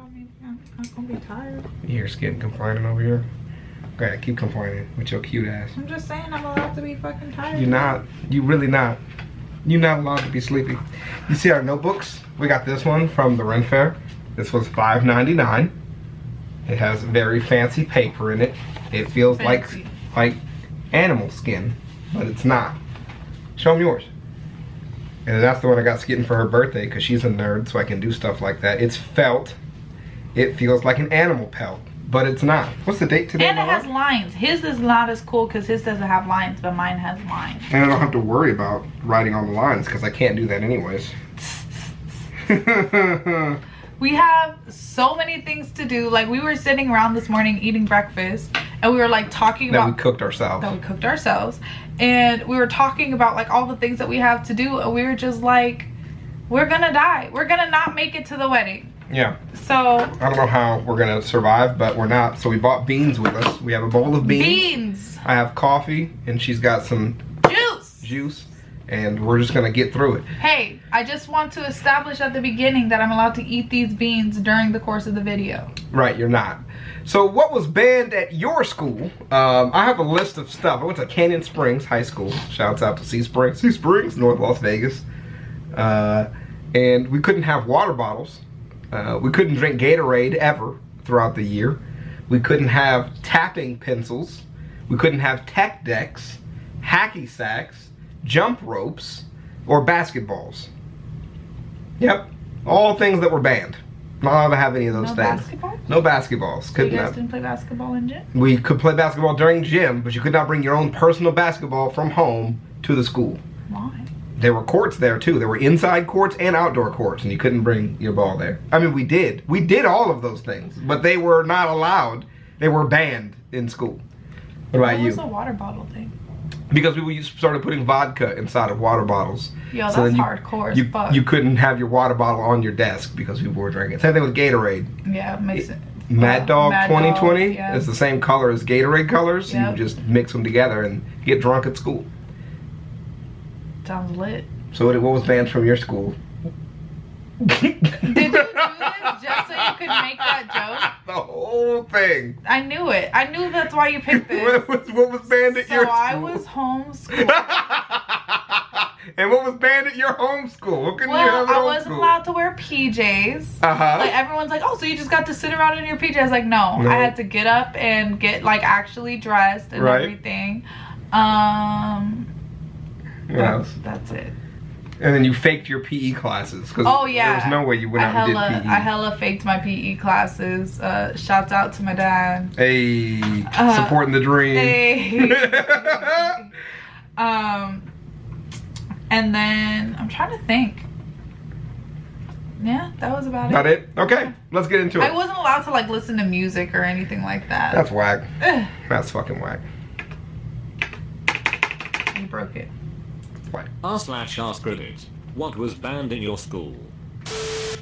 I'm not gonna be tired. You're getting complaining over here. Okay, keep complaining with your cute ass. I'm just saying I'm allowed to be fucking tired. You're not. You really not. You're not allowed to be sleepy. You see our notebooks? We got this one from the Ren Fair. This was $5.99. It has very fancy paper in it. It feels like animal skin, but it's not. Show them yours. And that's the one I got Skitten for her birthday because she's a nerd, so I can do stuff like that. It's felt. It feels like an animal pelt, but it's not. What's the date today? And it has lines. His is not as cool because his doesn't have lines, but mine has lines. And I don't have to worry about writing on the lines because I can't do that anyways. We have so many things to do. Like, we were sitting around this morning eating breakfast, and we were like talking about that we cooked ourselves. And we were talking about like all the things that we have to do, and we were just like, we're gonna die. We're gonna not make it to the wedding. Yeah. So I don't know how we're gonna survive, but we're not. So we bought beans with us. We have a bowl of beans. I have coffee, and she's got some juice. And we're just gonna get through it. Hey, I just want to establish at the beginning that I'm allowed to eat these beans during the course of the video. Right, you're not. So what was banned at your school? I have a list of stuff. I went to Canyon Springs High School. Shouts out to Sea Springs, North Las Vegas. And we couldn't have water bottles. We couldn't drink Gatorade ever throughout the year. We couldn't have tapping pencils. We couldn't have tech decks, hacky sacks, jump ropes, or basketballs. Yep, all things that were banned. Not allowed to have any of those things. Basketballs? No basketballs. So you guys didn't play basketball in gym? We could play basketball during gym, but you could not bring your own personal basketball from home to the school. Why? There were courts there too. There were inside courts and outdoor courts, and you couldn't bring your ball there. I mean, we did. We did all of those things, but they were not allowed. They were banned in school. What about you? What was the water bottle thing? Because we started putting vodka inside of water bottles. Yo, so that's hardcore as fuck. You couldn't have your water bottle on your desk because people were drinking. Same thing with Gatorade. Yeah, it makes it. Mad Dog 2020 yeah. is the same color as Gatorade colors. Yep. You just mix them together and get drunk at school. Sounds lit. So what was banned from your school? Did you do this just so you could make that joke? The whole thing. I knew it. I knew that's why you picked this. What was banned at your school? So I was homeschooled. And what was banned at your homeschool? What couldn't you have at I wasn't allowed to wear PJs. Like, everyone's like, oh, so you just got to sit around in your PJs? Like, no. I had to get up and get like actually dressed and everything. That's it. And then you faked your PE classes. Oh yeah. There was no way you went out and did PE. I hella faked my PE classes. Shouts out to my dad. Hey, supporting the dream. Hey. And then I'm trying to think. Yeah, that was about it. Not it? Okay, let's get into it. I wasn't allowed to like listen to music or anything like that. That's whack. That's fucking whack. You broke it. R/Ask Reddit. What was banned in your school?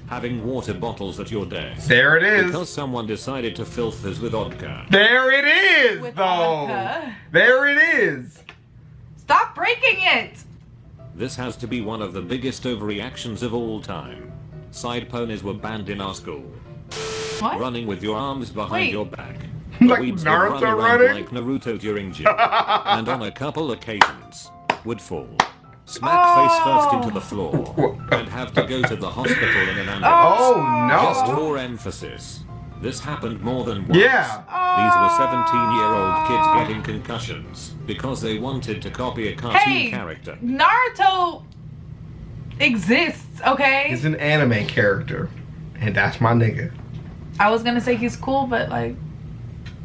Having water bottles at your desk. There it is. Because someone decided to fill fizz with vodka. There it is, with though. Vodka. There it is. Stop breaking it. This has to be one of the biggest overreactions of all time. Side ponies were banned in our school. What? Running with your arms behind your back. Like Weebs Naruto would run running? around like Naruto during gym. And on a couple occasions, would fall. Smack face first into the floor. And have to go to the hospital in an ambulance. Oh no. Just for emphasis. This happened more than once. Yeah. These were 17-year-old kids getting concussions because they wanted to copy a cartoon character. Naruto exists, okay? He's an anime character. And that's my nigga. I was gonna say he's cool, but like,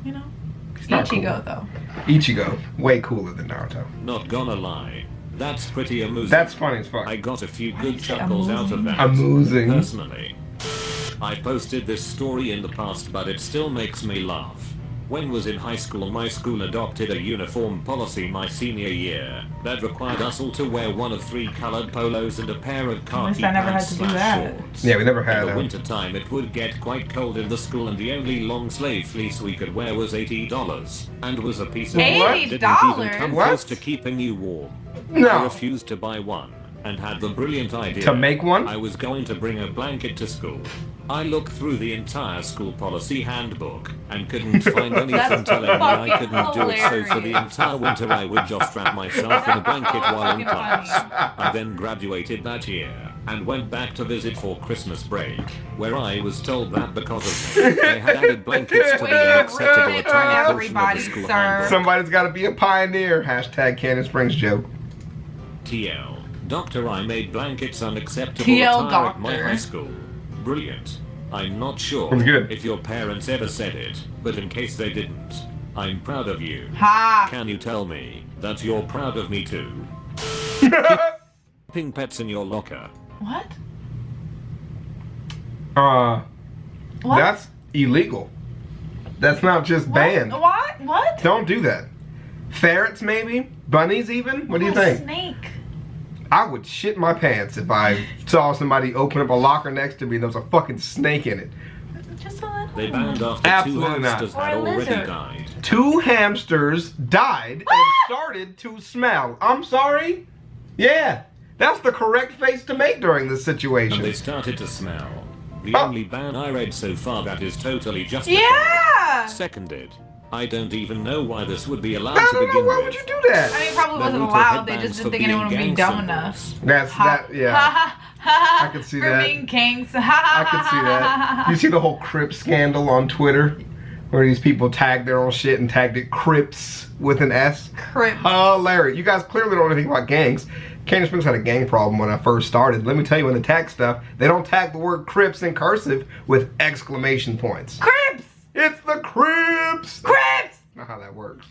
you know. Ichigo though. Ichigo. Way cooler than Naruto. Not gonna lie. That's pretty amusing. That's funny as fuck. I got a few good chuckles out of that. Amusing. Personally. I posted this story in the past, but it still makes me laugh. When was in high school, my school adopted a uniform policy my senior year that required us all to wear one of 3 colored polos and a pair of khaki pants / shorts. Yeah, we never had In the winter time, it would get quite cold in the school, and the only long sleeve fleece we could wear was $80, and was a piece of $80? didn't even come close to keeping you warm. No. I refused to buy one, and had the brilliant idea to make one. I was going to bring a blanket to school. I looked through the entire school policy handbook and couldn't find anything telling me I couldn't do it, so for the entire winter I would just wrap myself in a blanket while in class. I then graduated that year and went back to visit for Christmas break, where I was told that because of me, they had added blankets to the unacceptable attire portion of the school handbook. Somebody's gotta be a pioneer. Hashtag Cannon Springs joke. TL. Doctor, I made blankets unacceptable TL attire at my doctor. high school. Brilliant. I'm not sure That's good. if your parents ever said it, but in case they didn't, I'm proud of you. Ha! Can you tell me that you're proud of me too? Keeping pets in your locker. What? What? That's illegal. That's not just banned. What? Don't do that. Ferrets, maybe? Bunnies, even? What do you think? Snake. I would shit my pants if I saw somebody open up a locker next to me and there was a fucking snake in it. Just a little. They banned after Absolutely two not. hamsters Or had a already lizard. died. 2 hamsters died and started to smell. I'm sorry? Yeah, that's the correct face to make during this And they situation. started to smell. The Oh. only ban I read so far that is totally justified. Yeah! Seconded. I don't even know why this would be I allowed to don't know, begin why with. would you do I that? mean, it probably There wasn't were allowed. They headbands just for didn't think anyone would being be gang dumb enough. symbols. That's, that, yeah. I could see For that. being kings. I could see that. You see the whole Crips scandal on Twitter? Where these people tag their own shit and tagged it Crips with an S? Crips. Hilarious. You guys clearly don't know anything about gangs. Canyon Springs had a gang problem when I first started. Let me tell you, when they tag stuff, they don't tag the word Crips in cursive with exclamation points. Crips! It's the Crips! Crips! Not how that works.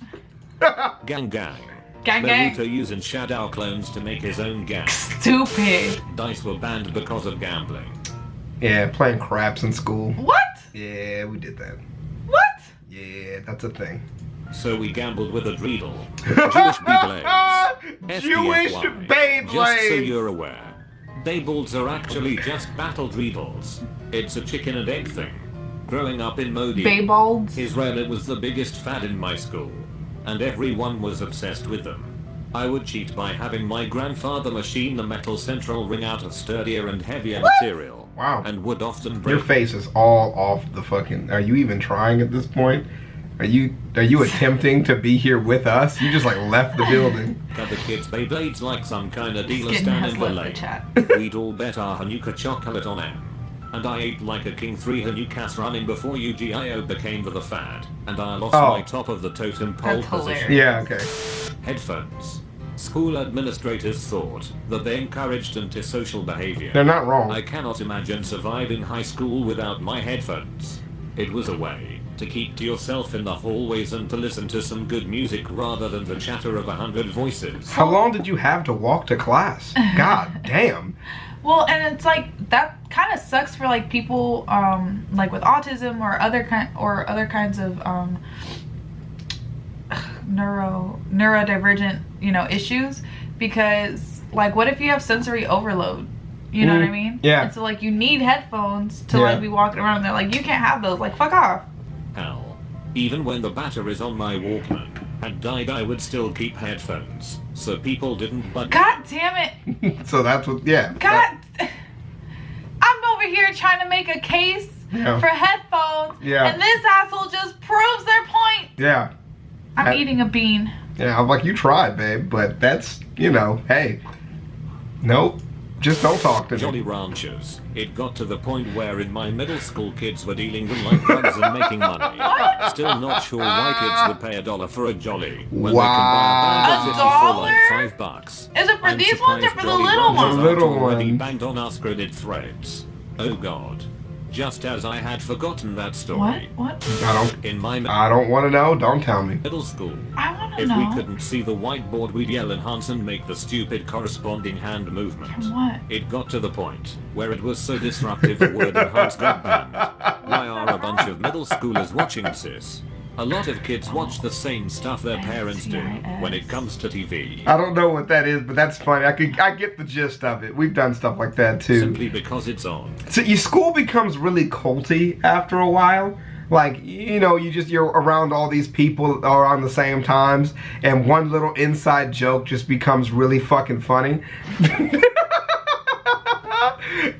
Gang gang. Gang gang. Naruto using Shadow clones to make his own gang. Stupid. Dice were banned because of gambling. Yeah, playing craps in school. What? Yeah, we did that. What? Yeah, that's a thing. So we gambled with a dreidel. Jewish Beyblades. Jewish FBFY. Beyblades. Just so you're aware. Beyblades are actually just battle dreidels. It's a chicken and egg thing. Growing up in Modi, Baybalds. Israel was the biggest fad in my school, and everyone was obsessed with them. I would cheat by having my grandfather machine the metal central ring out of sturdier and heavier material. Wow. And would often break. Your face is all off the fucking... Are you even trying at this point? Are you attempting to be here with us? You just like left the building. Got the kids Beyblades like some kind of dealer Skin stand has in the left the lane. chat. We'd all bet our Hanukkah chocolate on M. And I ate like a king 3 Hanukkahs running before UGIO became the fad. And I lost Oh. my top of the totem pole That's position. Yeah, okay. Headphones. School administrators thought that they encouraged antisocial behavior. They're not wrong. I cannot imagine surviving high school without my headphones. It was a way to keep to yourself in the hallways and to listen to some good music rather than the chatter of 100 voices. How long did you have to walk to class? God damn. Well, and it's like that kind of sucks for like people like with autism or other kinds of neurodivergent, issues, because like what if you have sensory overload? You know what I mean? Yeah. And so like you need headphones to Yeah. like be walking around and they're like, you can't have those, like fuck off. Hell, even when the batteries on my Walkman had died, I would still keep headphones, so people didn't budge. God damn it. So that's what, yeah. God. I'm over here trying to make a case Yeah. for headphones. Yeah. And this asshole just proves their point. Yeah. I'm That- eating a bean. Yeah, I'm like, you tried, babe, but that's, hey. Nope. Just don't talk to Jolly me. Ranchers. It got to the point where in my middle school kids were dealing them like drugs and making money. Still not sure why kids would pay $1 for a Jolly when they can buy a bag of 50 for like $5. Is it for I'm these ones or surprised for the Jolly little Ranchers ones? The little aren't already ones. banged on us credit threads. Oh god. Just as I had forgotten that story. What? In my I don't want to know. Don't tell me. middle school, I want to if know. we couldn't see the whiteboard, we'd yell enhance and make the stupid corresponding hand movement. What? It got to the point where it was so disruptive the word enhance got banned. Why are a bunch of middle schoolers watching this? A lot of kids watch the same stuff their parents do when it comes to TV. I don't know what that is, but that's funny. I get the gist of it. We've done stuff like that too. Simply because it's on. So your school becomes really culty after a while. Like, you're around all these people around the same times, and one little inside joke just becomes really fucking funny.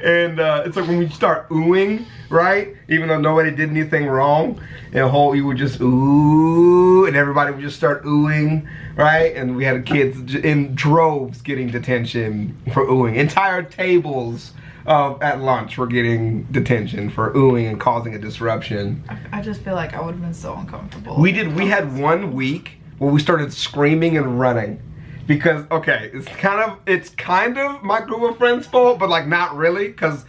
And it's like when we start oohing, right? Even though nobody did anything wrong, and you would just ooh, and everybody would just start oohing, right? And we had kids in droves getting detention for oohing. Entire tables at lunch were getting detention for oohing and causing a disruption. I just feel like I would have been so uncomfortable. We had 1 week where we started screaming and running. Because, okay, it's kind of my group of friends' fault, but like not really, because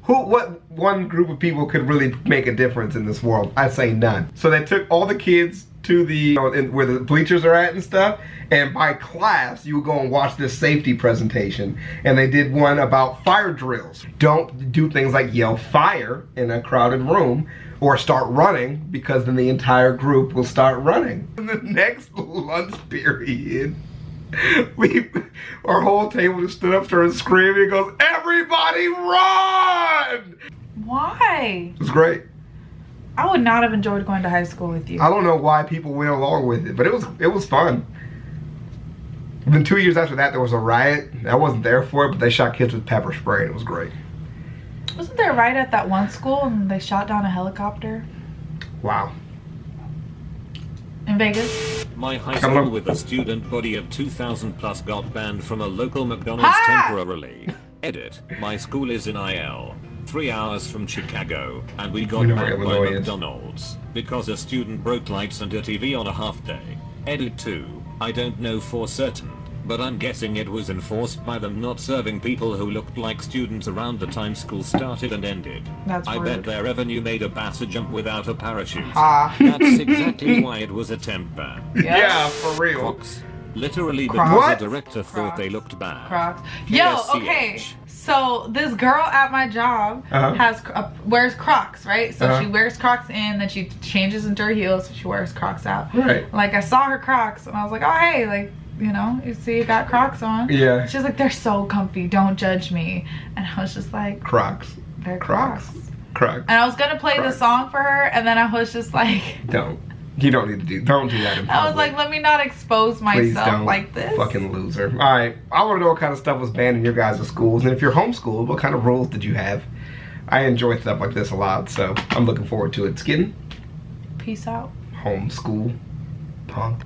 what one group of people could really make a difference in this world? I say none. So they took all the kids to the, where the bleachers are at and stuff, and by class, you would go and watch this safety presentation. And they did one about fire drills. Don't do things like yell fire in a crowded room, or start running, because then the entire group will start running. In the next lunch period, our whole table just stood up, started screaming, and goes, "Everybody run!" Why? It was great. I would not have enjoyed going to high school with you. I don't know why people went along with it, but it was fun. And then 2 years after that, there was a riot. I wasn't there for it, but they shot kids with pepper spray, and it was great. Wasn't there a riot at that one school and they shot down a helicopter? Wow. In Vegas? My high school with a student body of 2,000 plus got banned from a local McDonald's temporarily. Edit. My school is in IL, 3 hours from Chicago, and we got banned by McDonald's because a student broke lights and a TV on a half day. Edit 2. I don't know for certain, but I'm guessing it was enforced by them not serving people who looked like students around the time school started and ended. That's I rude. bet their revenue made a batter jump without a parachute. Ah. That's exactly why it was a temp ban. Yeah, for real. Crocs. Literally Crocs. because What? the director thought they looked bad. Crocs. Yo, KSCH. okay. So this girl at my job wears Crocs, right? So she wears Crocs in, then she changes into her heels, so she wears Crocs out. Right. Like I saw her Crocs and I was like, oh hey, like, you know, you see you got Crocs on. Yeah. She's like, they're so comfy, don't judge me. And I was just like, Crocs. they're Crocs. Crocs. And I was gonna play the song for her, and then I was just like, Don't. You don't need to don't do that in public. I was like, let me not expose Please myself don't. like this. Fucking loser. Alright, I want to know what kind of stuff was banned in your guys' schools, and if you're homeschooled, what kind of rules did you have? I enjoy stuff like this a lot, so I'm looking forward to it. Skin? Peace out. Homeschool. Punk.